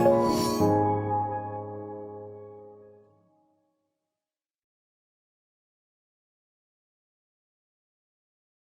मैं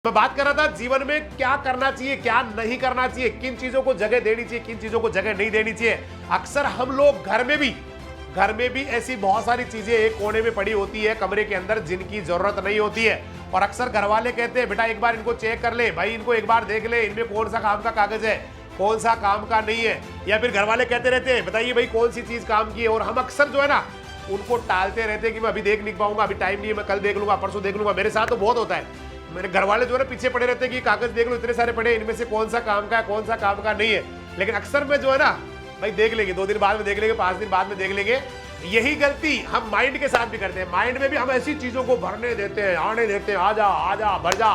बात कर रहा था जीवन में क्या करना चाहिए, क्या नहीं करना चाहिए, किन चीजों को जगह देनी चाहिए, किन चीजों को जगह नहीं देनी चाहिए। अक्सर हम लोग घर में भी ऐसी बहुत सारी चीजें एक कोने में पड़ी होती है कमरे के अंदर जिनकी जरूरत नहीं होती है, और अक्सर घर वाले कहते हैं बेटा एक बार इनको चेक कर ले, भाई इनको एक बार देख ले, इनमें कौन सा काम का कागज है, कौन सा काम का नहीं है। या फिर घर वाले कहते रहते हैं बताइए भाई कौन सी चीज काम की है, और हम अक्सर जो है ना उनको टालते रहते हैं कि मैं अभी देख नहीं पाऊंगा, अभी टाइम नहीं है, मैं कल देख लूंगा, परसों देख लूंगा। मेरे साथ तो बहुत होता है, मेरे घर वाले जो है ना पीछे पड़े रहते हैं कि कागज देख लो, इतने सारे पड़े, इनमें से कौन सा काम का है, कौन सा काम का नहीं है। लेकिन अक्सर में जो है ना भाई देख लेंगे, 2 दिन बाद में देख लेंगे, 5 दिन बाद में देख लेंगे। यही गलती हम माइंड के साथ भी करते हैं। माइंड में भी हम ऐसी चीजों को भरने देते हैं, आने देते हैं, आजा आजा भर जा,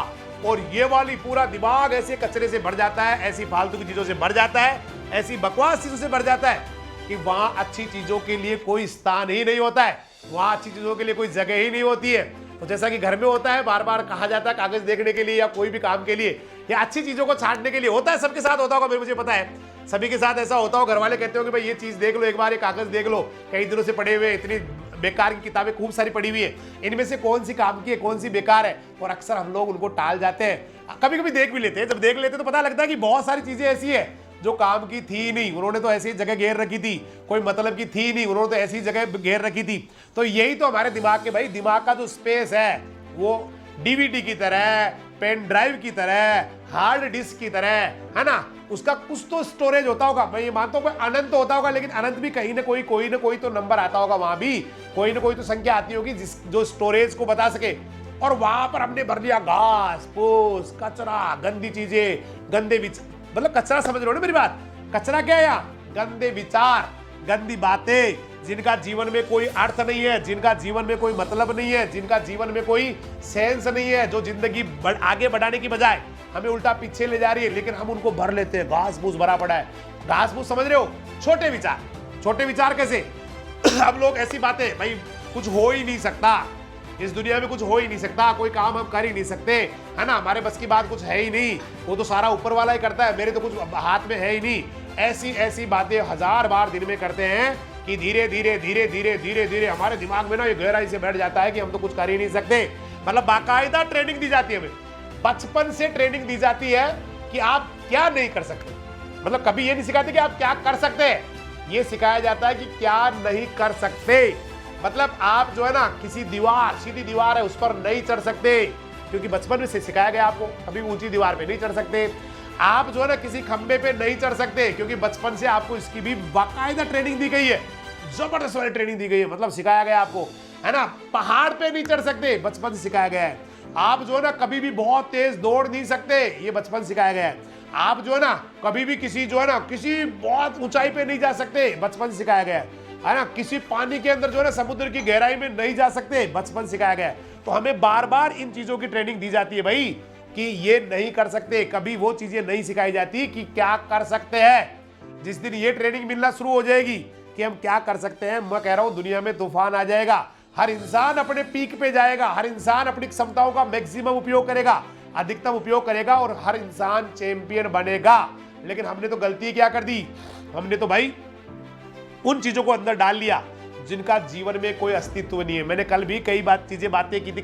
और ये वाली पूरा दिमाग ऐसे कचरे से भर जाता है, ऐसी फालतू की चीजों से भर जाता है, ऐसी बकवास चीजों से भर जाता है कि वहां अच्छी चीजों के लिए कोई स्थान ही नहीं होता है, वहां अच्छी चीजों के लिए कोई जगह ही नहीं होती है। तो जैसा कि घर में होता है, बार बार कहा जाता है कागज देखने के लिए या कोई भी काम के लिए या अच्छी चीजों को छांटने के लिए होता है, सबके साथ होता होगा, मुझे पता है सभी के साथ ऐसा होता हो। घर वाले कहते हो कि भाई ये चीज देख लो एक बार, ये कागज देख लो, कई दिनों से पड़े हुए, इतनी बेकार की किताबें खूब सारी पड़ी हुई है, इनमें से कौन सी काम की है, कौन सी बेकार है, और अक्सर हम लोग उनको टाल जाते हैं। कभी कभी देख भी लेते हैं, जब देख लेते हैं तो पता लगता है कि बहुत सारी चीजें ऐसी है जो काम की थी नहीं, उन्होंने तो ऐसी जगह घेर रखी थी, कोई मतलब की थी नहीं, उन्होंने तो ऐसी जगह घेर रखी थी। तो यही तो हमारे दिमाग के, भाई दिमाग का जो स्पेस है वो डीवीडी की तरह, पेन ड्राइव की तरह, हार्ड डिस्क की तरह है ना, उसका कुछ तो स्टोरेज होता होगा। मैं ये मानता हूं अनंत तो होता होगा, लेकिन अनंत भी कहीं ना कोई तो नंबर आता होगा, वहां भी कोई ना कोई तो संख्या आती होगी जो स्टोरेज को बता सके। और वहां पर हमने भर लिया घास फूस, कचरा, गंदी चीजें, गंदे विचार, मतलब कचरा समझ रहे हो ना मेरी बात, कचरा क्या है यहाँ, गंदे विचार, गंदी बातें, जिनका जीवन में कोई अर्थ नहीं है, जिनका जीवन में कोई मतलब नहीं है, जिनका जीवन में कोई सेंस नहीं है, जो जिंदगी आगे बढ़ाने की बजाय हमें उल्टा पीछे ले जा रही है, लेकिन हम उनको भर लेते हैं। घास फूस भरा पड़ा है, घास फूस समझ रहे हो, छोटे विचार। छोटे विचार कैसे हम लोग ऐसी बातें, भाई कुछ हो ही नहीं सकता इस दुनिया में, कुछ हो ही नहीं सकता, कोई काम हम कर ही नहीं सकते, है ना, हमारे बस की बात कुछ है ही नहीं, वो तो सारा ऊपर वाला ही करता है, मेरे तो कुछ हाथ में है ही नहीं। ऐसी ऐसी बातें 1000 बार दिन में करते हैं कि धीरे धीरे धीरे धीरे धीरे धीरे हमारे दिमाग में ना ये गहराई से बैठ जाता है कि हम तो कुछ कर ही नहीं सकते। मतलब बाकायदा ट्रेनिंग दी जाती है हमें, बचपन से ट्रेनिंग दी जाती है कि आप क्या नहीं कर सकते। मतलब कभी ये नहीं सिखाते कि आप क्या कर सकते हैं, ये सिखाया जाता है कि क्या नहीं कर सकते। मतलब आप जो है ना किसी दीवार, सीधी दीवार है, उस पर नहीं चढ़ सकते, क्योंकि बचपन में से सिखाया गया आपको कभी ऊंची दीवार पे नहीं चढ़ सकते। आप जो है ना किसी खंबे पे नहीं चढ़ सकते, क्योंकि बचपन से आपको इसकी भी बाकायदा ट्रेनिंग दी गई है, जबरदस्त वाली ट्रेनिंग दी गई है, मतलब सिखाया गया आपको, है ना। पहाड़ पे नहीं चढ़ सकते, बचपन से सिखाया गया है। आप जो है ना कभी भी बहुत तेज दौड़ नहीं सकते, ये बचपन सिखाया गया है। आप जो है ना कभी भी किसी जो है ना किसी बहुत ऊंचाई पे नहीं जा सकते, बचपन से सिखाया गया है ना। किसी पानी के अंदर जो है ना समुद्र की गहराई में नहीं जा सकते, बचपन सिखाया गया है। तो हमें बार बार इन चीजों की ट्रेनिंग दी जाती है भाई कि ये नहीं कर सकते, कभी वो चीजें नहीं सिखाई जाती कि क्या कर सकते हैं। जिस दिन ये ट्रेनिंग मिलना शुरू हो जाएगी कि हम क्या कर सकते हैं, मैं कह रहा हूं दुनिया में तूफान आ जाएगा। हर इंसान अपने पीक पे जाएगा, हर इंसान अपनी क्षमताओं का मैक्सिमम उपयोग करेगा, अधिकतम उपयोग करेगा, और हर इंसान चैंपियन बनेगा। लेकिन हमने तो गलती क्या कर दी, हमने तो भाई उन चीजों को अंदर डाल लिया जिनका जीवन में कोई अस्तित्व नहीं है। मैंने कल भी कई बातें की थी,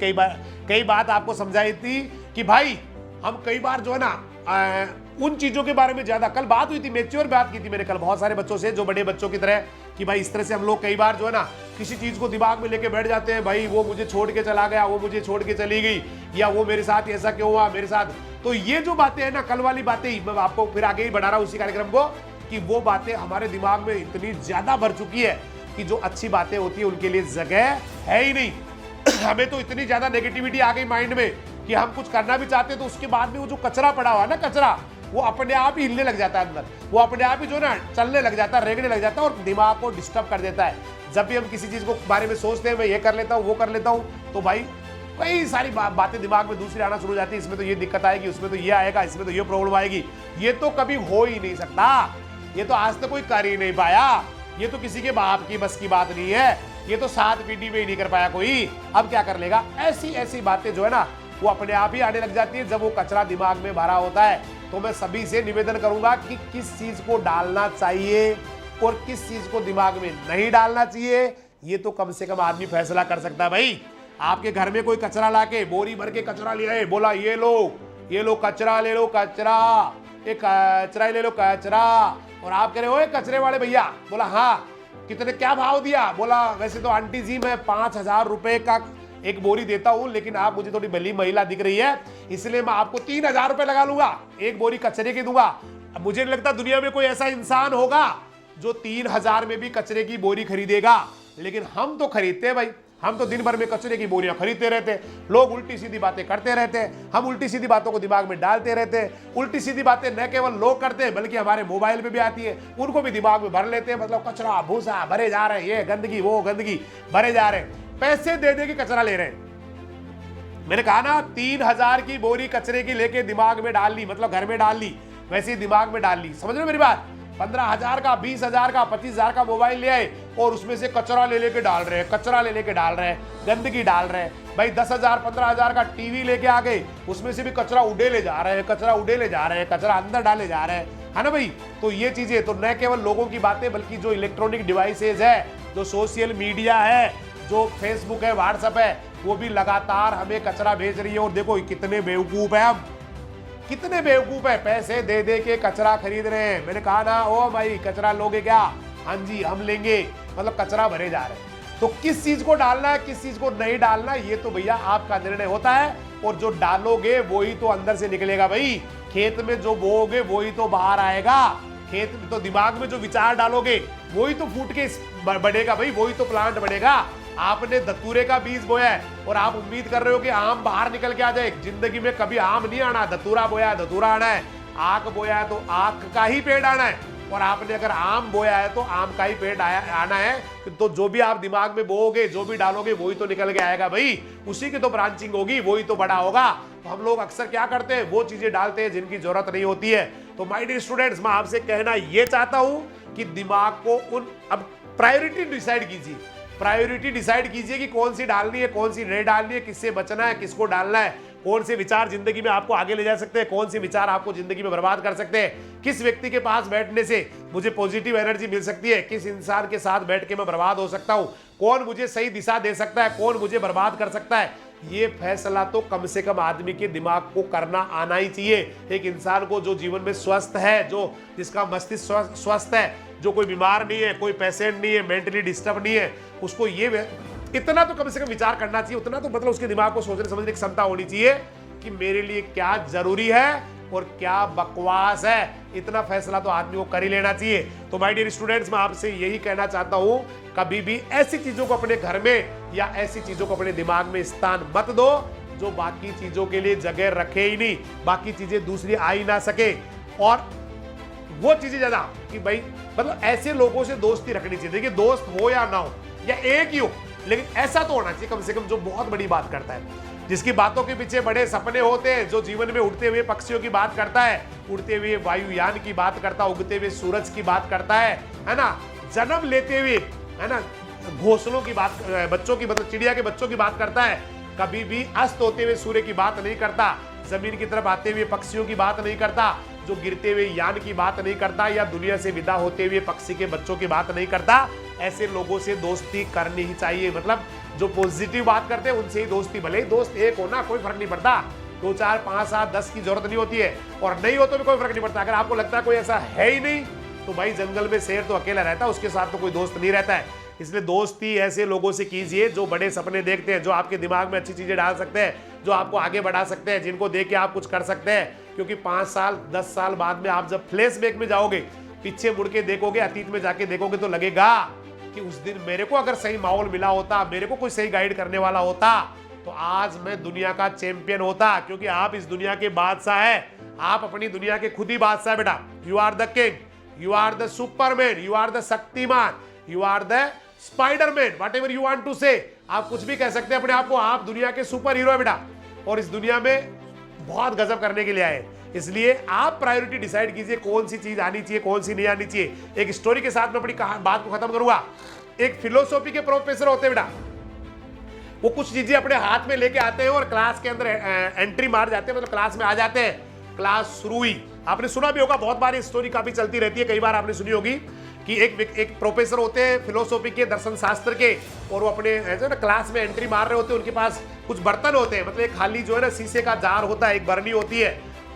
कई बात आपको समझाई थी कि भाई हम कई बार जो है ना उन चीजों के बारे में ज्यादा, कल बात हुई थी, मैच्योर बात की थी मैंने कल बहुत सारे बच्चों से, जो बड़े बच्चों की तरह, कि भाई इस तरह से हम लोग कई बार जो है ना किसी चीज को दिमाग में लेके बैठ जाते हैं, भाई वो मुझे छोड़ के चला गया, वो मुझे छोड़ के चली गई, या वो मेरे साथ ऐसा क्यों हुआ मेरे साथ। तो ये जो बातें है ना, कल वाली बातें ही मैं आपको फिर आगे ही बढ़ा रहा हूं उसी कार्यक्रम को, कि वो बातें हमारे दिमाग में इतनी ज्यादा भर चुकी है कि जो अच्छी बातें होती है उनके लिए जगह है ही नहीं। हमें तो इतनी ज्यादा नेगेटिविटी आ गई माइंड में कि हम कुछ करना भी चाहते हैं तो उसके बाद में वो जो कचरा पड़ा हुआ है ना, कचरा वो अपने आप ही हिलने लग जाता है अंदर, वो अपने आप ही जो ना चलने लग जाता है, रेंगने लग जाता है, और दिमाग को डिस्टर्ब कर देता है। जब भी हम किसी चीज को बारे में सोचते हैं, मैं ये कर लेता हूँ वो कर लेता हूँ, तो भाई कई सारी बातें दिमाग में दूसरी आना शुरू हो जाती है। इसमें तो ये दिक्कत आएगी, उसमें तो ये आएगा, इसमें तो ये प्रॉब्लम आएगी। ये तो कभी हो ही नहीं सकता, ये तो आज तक कोई कर ही नहीं पाया, ये तो किसी के बाप की बस की बात नहीं है, ये तो 7 पीढ़ी में ही नहीं कर पाया कोई, अब क्या कर लेगा। ऐसी ऐसी बातें जो है ना वो अपने आप ही आने लग जाती है जब वो कचरा दिमाग में भरा होता है। तो मैं सभी से निवेदन करूंगा कि किस चीज को डालना चाहिए, और किस चीज को दिमाग में नहीं डालना चाहिए, ये तो कम से कम आदमी फैसला कर सकता है। भाई आपके घर में कोई कचरा लाके बोरी भर के कचरा ले आए, बोला ये लो कचरा ले लो, कचरा ये कचरा ले लो कचरा, और आप कह रहे हो कचरे वाले भैया, बोला हाँ कितने क्या भाव दिया, बोला वैसे तो आंटी जी मैं 5,000 रुपए का एक बोरी देता हूं, लेकिन आप मुझे थोड़ी भली महिला दिख रही है इसलिए मैं आपको 3,000 रुपए लगा लूंगा, एक बोरी कचरे की दूंगा। अब मुझे नहीं लगता दुनिया में कोई ऐसा इंसान होगा जो 3,000 में भी कचरे की बोरी खरीदेगा, लेकिन हम तो खरीदते हैं भाई, हम तो दिन भर में कचरे की बोरियां खरीदते रहते हैं। लोग उल्टी सीधी बातें करते रहते हैं, हम उल्टी सीधी बातों को दिमाग में डालते रहते हैं। उल्टी सीधी बातें न केवल लोग करते हैं बल्कि हमारे मोबाइल पे भी आती है, उनको भी दिमाग में भर लेते हैं। मतलब कचरा भूसा भरे जा रहे हैं, ये गंदगी वो गंदगी भरे जा रहे हैं, पैसे दे दे के कचरा ले रहे हैं। मैंने कहा ना 3,000 की बोरी कचरे की लेके दिमाग में डाल ली, मतलब घर में डाल ली, वैसे ही दिमाग में डाल ली। समझ रहे हो मेरी बात? 15,000 का 20,000 का 25,000 का मोबाइल ले आए और उसमें से कचरा ले लेके डाल रहे हैं, कचरा ले लेके डाल रहे हैं, गंदगी डाल रहे हैं। भाई 10,000 15,000 का टीवी लेके आ गए, उसमें से भी कचरा उड़े ले जा रहे हैं, कचरा उड़े ले जा रहे हैं, कचरा अंदर डाले जा रहे हैं, है ना भाई? तो ये चीजें तो न केवल लोगों की बातें बल्कि जो इलेक्ट्रॉनिक डिवाइसेज है, जो सोशल मीडिया है, जो फेसबुक है, व्हाट्सएप है, वो भी लगातार हमें कचरा भेज रही है। और देखो कितने बेवकूफ है हम, कितने बेवकूफ है, पैसे दे दे के कचरा खरीद रहे हैं। मैंने कहा ना ओ भाई कचरा लोगे क्या? हाँ जी हम लेंगे, मतलब कचरा भरे जा रहे हैं। तो किस चीज को डालना है किस चीज को नहीं डालना, ये तो भैया आपका निर्णय होता है, और जो डालोगे वही तो अंदर से निकलेगा। भाई खेत में जो बोओगे वही तो बाहर आएगा, खेत में तो दिमाग में जो विचार डालोगे वही तो फूट के बढ़ेगा भाई, वही तो प्लांट बढ़ेगा। आपने धतूरे का बीज बोया है और आप उम्मीद कर रहे हो कि आम बाहर निकल के आ जाए। जिंदगी में कभी आम नहीं आना, धतूरा बोया है धतूरा आना है, आक बोया है तो आक का ही पेड़ आना है। और आपने अगर आम बोया है तो आम का ही पेड़ आना है। तो जो भी आप दिमाग में बोओगे, जो भी डालोगे वही तो निकल के आएगा भाई, उसी की तो ब्रांचिंग होगी, वही तो बड़ा होगा। तो हम लोग अक्सर क्या करते हैं, वो चीजें डालते हैं जिनकी जरूरत नहीं होती है। तो माय डियर स्टूडेंट्स, मैं आपसे कहना ये चाहता हूं कि दिमाग को अब प्रायोरिटी डिसाइड कीजिए, प्रायोरिटी डिसाइड कीजिए कि कौन सी डालनी है, कौन सी नहीं डालनी है, किससे बचना है, किसको डालना है, कौन से विचार जिंदगी में आपको आगे ले जा सकते हैं, कौन से विचार आपको जिंदगी में बर्बाद कर सकते हैं, किस व्यक्ति के पास बैठने से मुझे पॉजिटिव एनर्जी मिल सकती है, किस इंसान के साथ बैठ के मैं बर्बाद हो सकता हूं, कौन मुझे सही दिशा दे सकता है, कौन मुझे बर्बाद कर सकता है। ये फैसला तो कम से कम आदमी के दिमाग को करना आना ही चाहिए। एक इंसान को जो जीवन में स्वस्थ है, जो जिसका मस्तिष्क स्वस्थ है, जो कोई बीमार नहीं है, कोई पेशेंट नहीं है, मेंटली डिस्टर्ब नहीं है, उसको ये इतना तो कम से कम विचार करना चाहिए, उतना तो मतलब उसके दिमाग को सोचने समझने की क्षमता होनी चाहिए कि मेरे लिए क्या जरूरी है और क्या बकवास है। इतना फैसला तो आदमी को कर ही लेना चाहिए। तो माय डियर स्टूडेंट्स, मैं आपसे यही कहना चाहता हूं, कभी भी ऐसी चीजों को अपने घर में या ऐसी चीजों को अपने दिमाग में स्थान मत दो जो बाकी चीजों के लिए जगह रखे ही नहीं, बाकी चीजें दूसरी आ ही ना सके। और वो चीजें ज्यादा कि भाई मतलब ऐसे लोगों से दोस्ती रखनी चाहिए। देखिए दोस्त हो या ना हो या एक ही हो, लेकिन ऐसा तो होना चाहिए कम से कम जो बहुत बड़ी बात करता है, जिसकी बातों के पीछे बड़े सपने होते हैं, जो जीवन में उड़ते हुए पक्षियों की बात करता है, उड़ते हुए वायुयान की बात करता है, उगते हुए सूरज की बात करता है ना, जन्म लेते हुए, है ना, घोंसलों की बात, बच्चों की मतलब चिड़िया के बच्चों की बात करता है, कभी भी अस्त होते हुए सूर्य की बात नहीं करता, जमीन की तरफ आते हुए पक्षियों की बात नहीं करता, जो गिरते हुए यान की बात नहीं करता, या दुनिया से विदा होते हुए पक्षी के बच्चों की बात नहीं करता। ऐसे लोगों से दोस्ती करनी ही चाहिए। मतलब जो पॉजिटिव बात करते हैं उनसे ही दोस्ती, भले ही दोस्त एक हो ना, कोई फर्क नहीं पड़ता, 2 4 5 7 10 की जरूरत नहीं होती है, और नहीं हो तो भी कोई फर्क नहीं पड़ता। अगर आपको लगता है कोई ऐसा है ही नहीं तो भाई जंगल में शेर तो अकेला रहता है, उसके साथ तो कोई दोस्त नहीं रहता है। इसलिए दोस्ती ऐसे लोगों से कीजिए जो बड़े सपने देखते हैं, जो आपके दिमाग में अच्छी चीजें डाल सकते हैं, जो आपको आगे बढ़ा सकते हैं, जिनको देख के आप कुछ कर सकते हैं। क्योंकि 5 साल 10 साल बाद में आप जब फ्लैशबैक में जाओगे, पीछे मुड़ के देखोगे, अतीत में जाके देखोगे, तो लगेगा कि उस दिन मेरे को अगर सही माहौल मिला होता, मेरे को कोई सही गाइड करने वाला होता, तो आज मैं दुनिया का चैंपियन होता। क्योंकि आप इस दुनिया के बादशाह हैं, आप अपनी दुनिया के खुद ही बादशाह बेटा। You are the king, you are the Superman, you are the Shaktimaan, you are the Spiderman, whatever you want to say. आप कुछ भी कह सकते हैं अपने आप को, आप दुनिया के सुपर हीरो है बेटा, और इस दुनिया में बहुत गजब करने के लिए आए। इसलिए आप प्रायोरिटी डिसाइड कीजिए कौन सी चीज आनी चाहिए, कौन सी नहीं आनी चाहिए। एक स्टोरी के साथ मैं अपनी बात को खत्म करूंगा। एक फिलोसॉफी के प्रोफेसर होते हैं बेटा, वो कुछ चीजें अपने हाथ में लेके आते हैं और क्लास के अंदर एंट्री मार जाते हैं, मतलब क्लास में आ जाते हैं। क्लास शुरू हुई, आपने सुना भी होगा, बहुत बार स्टोरी काफी चलती रहती है, कई बार आपने सुनी होगी कि एक प्रोफेसर होते हैं फिलोसॉफी के, दर्शन शास्त्र के, और वो अपने ऐसे ना क्लास में एंट्री मार रहे होते हैं, उनके पास कुछ बर्तन होते हैं, मतलब एक खाली जो है ना शीशे का जार होता है, एक बरनी होती है,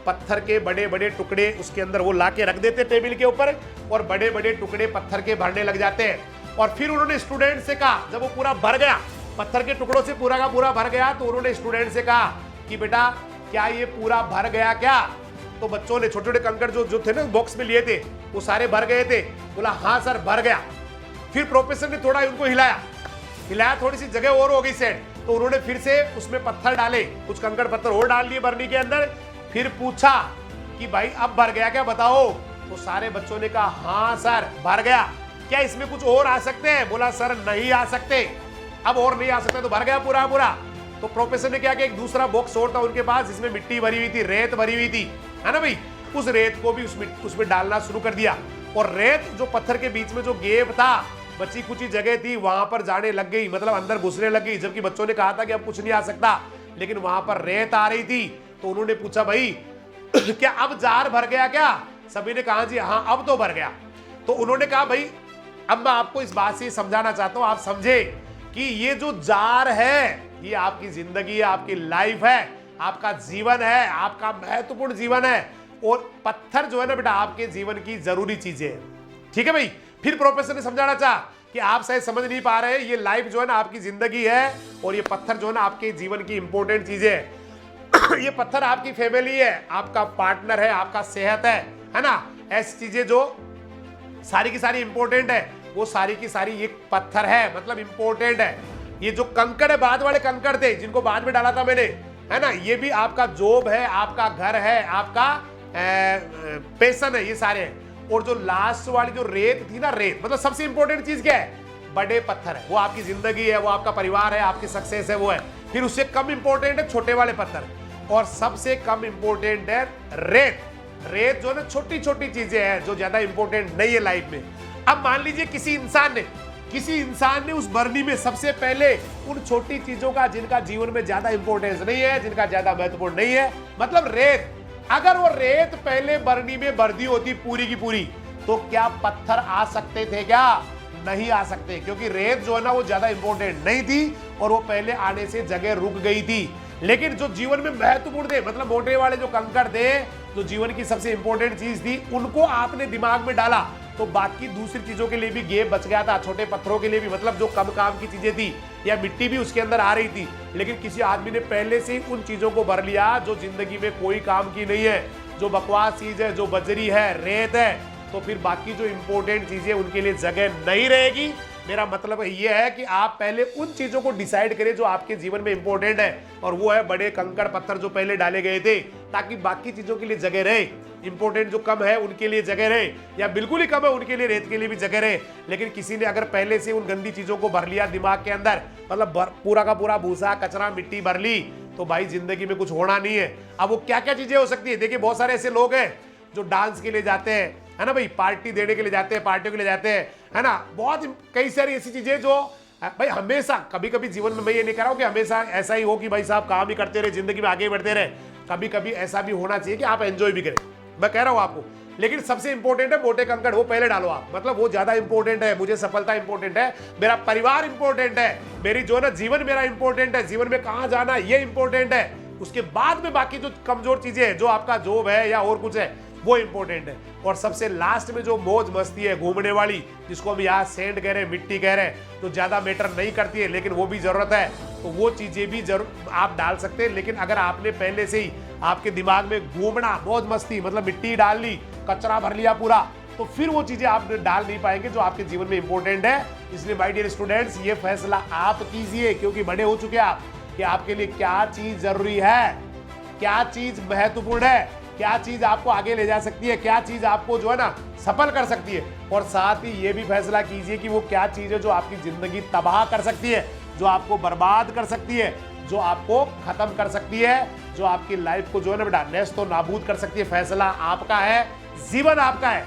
पत्थर के बड़े बड़े टुकड़े उसके अंदर वो ला के रख देते हैं टेबल के ऊपर, और बड़े बड़े टुकड़े पत्थर के भरने लग जाते हैं। और फिर उन्होंने स्टूडेंट से कहा, जब वो पूरा भर गया, पत्थर के टुकड़ों से पूरा का पूरा भर गया, तो उन्होंने स्टूडेंट से कहा कि बेटा क्या ये पूरा भर गया क्या? तो बच्चों ने छोटे छोटे कंकड़ जो थे ना बॉक्स में लिए थे, वो सारे भर गए थे। बोला हाँ सर भर गया। फिर प्रोफेसर ने थोड़ा उनको हिलाया, थोड़ी सी जगह और हो गई सेट, तो उन्होंने फिर से उसमें पत्थर डाले, कुछ कंकड़ पत्थर और डाल लिए बरनी के अंदर। फिर पूछा कि भाई अब भर गया क्या बताओ? तो सारे बच्चों ने कहा हाँ सर भर गया। क्या इसमें कुछ और आ सकते हैं? बोला सर नहीं आ सकते, अब और नहीं आ सकते, तो भर गया पूरा पूरा। तो प्रोफेसर ने क्या किया, एक दूसरा बॉक्स और था उनके पास जिसमें मिट्टी भरी हुई थी, रेत भरी हुई थी, है ना भाई, उस रेत को भी उसमें डालना शुरू कर दिया। और रेत जो पत्थर के बीच में जो गैप था, बची कुछ जगह थी, वहां पर जाने लग गई, मतलब अंदर घुसने लग गई, जबकि बच्चों ने कहा था कि अब कुछ नहीं आ सकता, लेकिन वहां पर रेत आ रही थी। तो उन्होंने पूछा भाई क्या अब जार भर गया क्या? सभी ने कहा जी हाँ अब तो भर गया। तो उन्होंने कहा भाई अब मैं आपको इस बात से समझाना चाहता हूं, आप समझे कि ये जो जार है ये आपकी जिंदगी है, आपकी लाइफ है, आपका जीवन है, आपका महत्वपूर्ण जीवन है, और पत्थर जो है ना बेटा आपके जीवन की जरूरी चीजें हैं। ठीक है भाई। फिर प्रोफेसर ने समझाना चाहा कि आप शायद समझ नहीं पा रहे, ये लाइफ जो है ना आपकी जिंदगी है, और ये पत्थर जो है ना आपके जीवन की इंपॉर्टेंट चीजें हैं। ये पत्थर आपकी फैमिली है, आपका पार्टनर है, आपका सेहत है ना, ऐसी चीजें जो सारी की सारी इंपॉर्टेंट है, वो सारी की सारी एक पत्थर है, मतलब इंपॉर्टेंट है। ये जो कंकड़ है, बाद वाले कंकड़ थे जिनको बाद में डाला था मैंने, है ना, ये भी आपका जॉब है, आपका घर है, आपका पैशन है, ये सारे हैं। और जो लास्ट वाली जो रेत थी ना, रेत मतलब सबसे इंपॉर्टेंट चीज क्या है? बड़े पत्थर है, वो आपकी जिंदगी है, वो आपका परिवार है, आपकी सक्सेस है, वो है। फिर उससे कम इंपॉर्टेंट है छोटे वाले पत्थर, और सबसे कम इंपॉर्टेंट है रेत। रेत जो ना छोटी छोटी चीजें हैं जो ज्यादा इंपॉर्टेंट नहीं है लाइफ में। अब मान लीजिए किसी इंसान ने उस बरनी में सबसे पहले उन छोटी चीजों का जिनका जीवन में ज्यादा इंपॉर्टेंस नहीं है, जिनका ज्यादा महत्वपूर्ण नहीं है, मतलब रेत, अगर वो रेत पहले बरनी में भर दी होती पूरी की पूरी, तो क्या पत्थर आ सकते थे? क्या नहीं आ सकते, क्योंकि रेत जो है ना वो ज्यादा इंपॉर्टेंट नहीं थी, और वो पहले आने से जगह रुक गई थी। लेकिन जो जीवन में महत्वपूर्ण थे, मतलब मोटे वाले जो कंकड़ थे, जो जीवन की सबसे इंपॉर्टेंट चीज थी, उनको आपने दिमाग में डाला, तो बाकी दूसरी चीजों के लिए भी गैप बच गया था, छोटे पत्थरों के लिए भी, मतलब जो कम काम की चीजें थी, या मिट्टी भी उसके अंदर आ रही थी। लेकिन किसी आदमी ने पहले से ही उन चीजों को भर लिया जो जिंदगी में कोई काम की नहीं है, जो बकवास चीज है, जो बजरी है, रेत है, तो फिर बाकी जो इंपॉर्टेंट चीजें उनके लिए जगह नहीं रहेगी। मेरा मतलब यह है कि आप पहले उन चीजों को डिसाइड करें जो आपके जीवन में इंपॉर्टेंट है, और वो है बड़े कंकड़ पत्थर जो पहले डाले गए थे, ताकि बाकी चीजों के लिए जगह रहे। इंपॉर्टेंट जो कम है उनके लिए जगह रहे, या बिल्कुल ही कम है उनके लिए रेत के लिए भी जगह रहे। लेकिन किसी ने अगर पहले से उन गंदी चीजों को भर लिया दिमाग के अंदर, मतलब पूरा का पूरा भूसा कचरा मिट्टी भर ली, तो भाई जिंदगी में कुछ होना नहीं है। अब वो क्या क्या चीजें हो सकती है? देखिए बहुत सारे ऐसे लोग हैं जो डांस के लिए जाते हैं, है ना भाई, पार्टी देने के लिए जाते हैं, पार्टियों के लिए जाते हैं, है ना, बहुत कई सारी ऐसी चीजें जो भाई हमेशा, कभी कभी जीवन में मैं ये नहीं कह रहा हूं कि हमेशा ऐसा ही हो कि भाई साहब काम ही करते रहे, जिंदगी में आगे बढ़ते रहे। कभी कभी ऐसा भी होना चाहिए कि आप एंजॉय भी करें, मैं कह रहा हूं आपको। लेकिन सबसे इंपॉर्टेंट है मोटे कंकड़, वो पहले डालो आप, मतलब वो ज्यादा इंपॉर्टेंट है। मुझे सफलता इंपॉर्टेंट है, मेरा परिवार इंपॉर्टेंट है, मेरी जो ना जीवन मेरा इंपॉर्टेंट है, जीवन में कहां जाना ये इंपॉर्टेंट है। उसके बाद में बाकी जो कमजोर चीजें हैं, जो आपका जॉब है या और कुछ है, वो इंपॉर्टेंट है। और सबसे लास्ट में जो मौज मस्ती है घूमने वाली, जिसको हम यहाँ सैंड कह रहे हैं, मिट्टी कह रहे हैं, तो ज्यादा मैटर नहीं करती है, लेकिन वो भी जरूरत है, तो वो चीजें भी जरूर आप डाल सकते हैं। लेकिन अगर आपने पहले से ही आपके दिमाग में घूमना, मौज मस्ती, मतलब मिट्टी डाल ली, कचरा भर लिया पूरा, तो फिर वो चीजें आप डाल नहीं पाएंगे जो आपके जीवन में इंपॉर्टेंट है। इसलिए माय डियर स्टूडेंट्स, ये फैसला आप कीजिए, क्योंकि बड़े हो चुके हैं आप, कि आपके लिए क्या चीज जरूरी है, क्या चीज महत्वपूर्ण है, क्या चीज आपको आगे ले जा सकती है, क्या चीज आपको जो है ना सफल कर सकती है। और साथ ही ये भी फैसला कीजिए कि वो क्या चीज है जो आपकी जिंदगी तबाह कर सकती है, जो आपको बर्बाद कर सकती है, जो आपको खत्म कर सकती है, जो आपकी लाइफ को जो है ना बेटा नेस्तो नाबूद कर सकती है। फैसला आपका है, जीवन आपका है,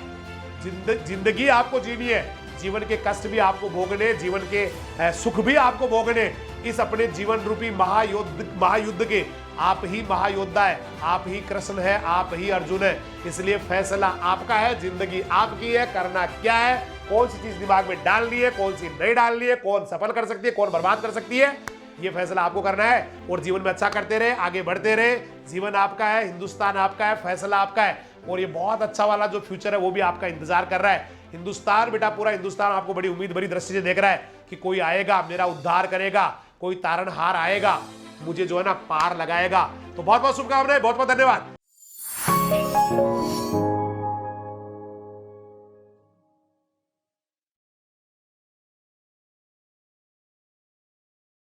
जिंदगी आपको जीनी है, जीवन के कष्ट भी आपको भोगने, जीवन के सुख भी आपको भोगने। इस अपने जीवन रूपी महायुद्ध के आप ही महायोद्धा है, आप ही कृष्ण है, आप ही अर्जुन है। इसलिए फैसला आपका है, जिंदगी आपकी है, करना क्या है कौन सी चीज दिमाग में डालनी है, कौन सी नहीं डालनी है, कौन सफल कर सकती है, कौन बर्बाद कर सकती है, ये फैसला आपको करना है। और जीवन में अच्छा करते रहे, आगे बढ़ते रहे। जीवन आपका है, हिंदुस्तान आपका है, फैसला आपका है। और ये बहुत अच्छा वाला जो फ्यूचर है वो भी आपका इंतजार कर रहा है। हिंदुस्तान बेटा, पूरा हिंदुस्तान आपको बड़ी उम्मीद भरी दृष्टि से देख रहा है कि कोई आएगा, मेरा उद्धार करेगा, कोई तारणहार आएगा, मुझे जो है ना पार लगाएगा। तो बहुत बहुत शुभकामनाएं, बहुत बहुत धन्यवाद।